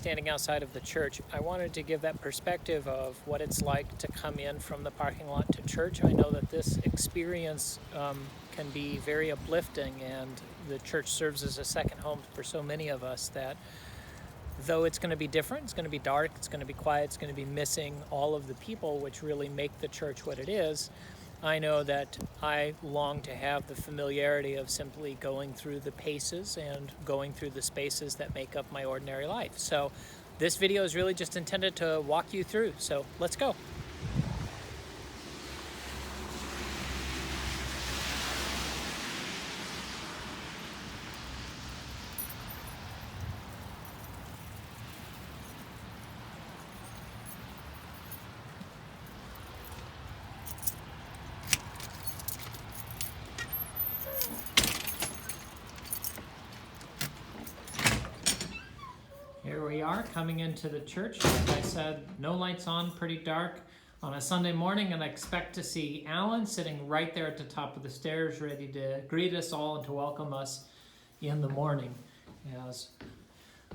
standing outside of the church, I wanted to give that perspective of what it's like to come in from the parking lot to church. I know that this experience can be very uplifting, and the church serves as a second home for so many of us that though it's going to be different, it's going to be dark, it's going to be quiet, it's going to be missing all of the people which really make the church what it is, I know that I long to have the familiarity of simply going through the paces and going through the spaces that make up my ordinary life. So this video is really just intended to walk you through. So let's go. Here we are coming into the church. Like I said, no lights on, pretty dark on a Sunday morning, and I expect to see Alan sitting right there at the top of the stairs ready to greet us all and to welcome us in the morning as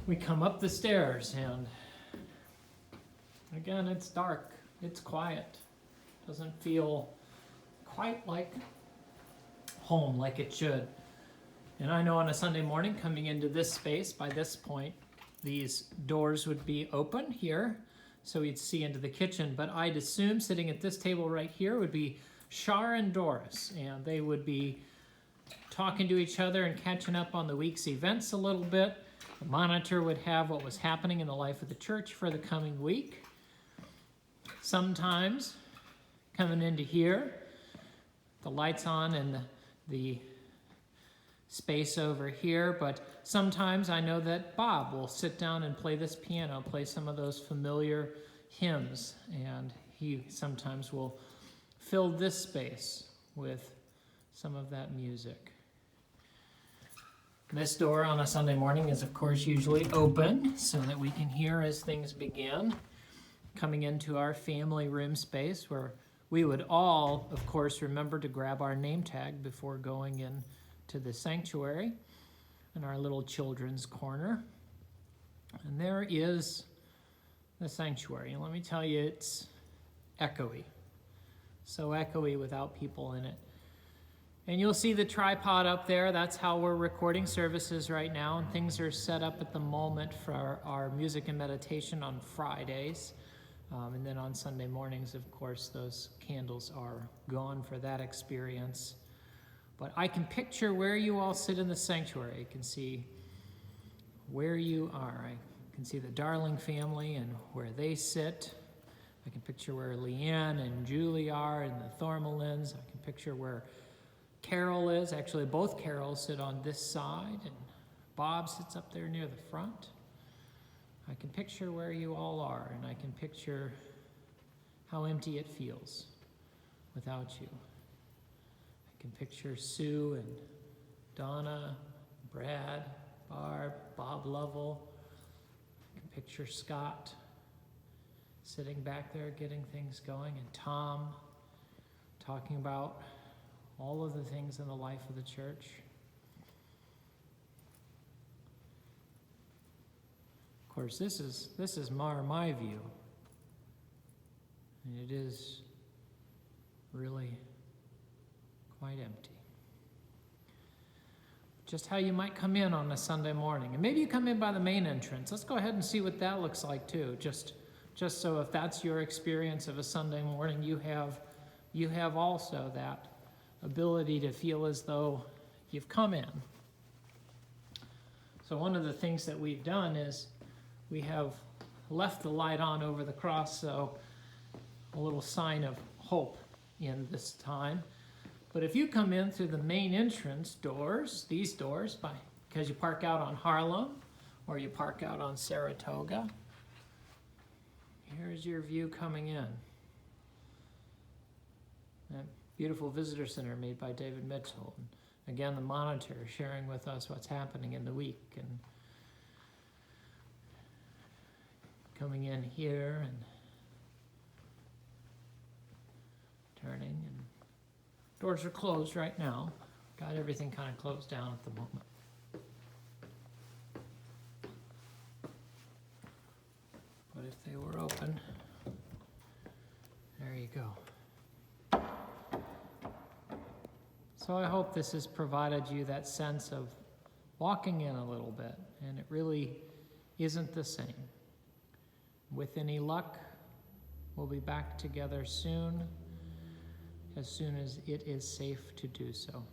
we come up the stairs. And again, it's dark, it's quiet, doesn't feel quite like home like it should. And I know on a Sunday morning coming into this space, by this point, these doors would be open here, so we'd see into the kitchen. But I'd assume sitting at this table right here would be Shar and Doris, and they would be talking to each other and catching up on the week's events a little bit. The monitor would have what was happening in the life of the church for the coming week. Sometimes, coming into here, the lights on and the space over here, but sometimes I know that Bob will sit down and play this piano, play some of those familiar hymns, and he sometimes will fill this space with some of that music. This door on a Sunday morning is of course usually open so that we can hear as things begin. Coming into our family room space where we would all, of course, remember to grab our name tag before going in to the sanctuary in our little children's corner. And there is the sanctuary. And let me tell you, it's echoey. So echoey without people in it. And you'll see the tripod up there. That's how we're recording services right now. And things are set up at the moment for our music and meditation on Fridays. And then on Sunday mornings, of course, those candles are gone for that experience. But I can picture where you all sit in the sanctuary. I can see where you are. I can see the Darling family and where they sit. I can picture where Leanne and Julie are and the Thormelins. I can picture where Carol is. Actually, both Carols sit on this side, and Bob sits up there near the front. I can picture where you all are, and I can picture how empty it feels without you. I can picture Sue and Donna, Brad, Barb, Bob Lovell. I can picture Scott sitting back there getting things going, and Tom talking about all of the things in the life of the church. Of course, this is my view, and it is really quite empty. Just how you might come in on a Sunday morning. And maybe you come in by the main entrance. Let's go ahead and see what that looks like too. Just so if that's your experience of a Sunday morning, you have also that ability to feel as though you've come in. So one of the things that we've done is we have left the light on over the cross, so a little sign of hope in this time. But if you come in through the main entrance doors, these doors, because you park out on Harlem or you park out on Saratoga, here's your view coming in. That beautiful visitor center made by David Mitchell. And again, the monitor sharing with us what's happening in the week. And coming in here and turning, and doors are closed right now. Got everything kind of closed down at the moment. But if they were open, there you go. So I hope this has provided you that sense of walking in a little bit, and it really isn't the same. With any luck, we'll be back together soon as it is safe to do so.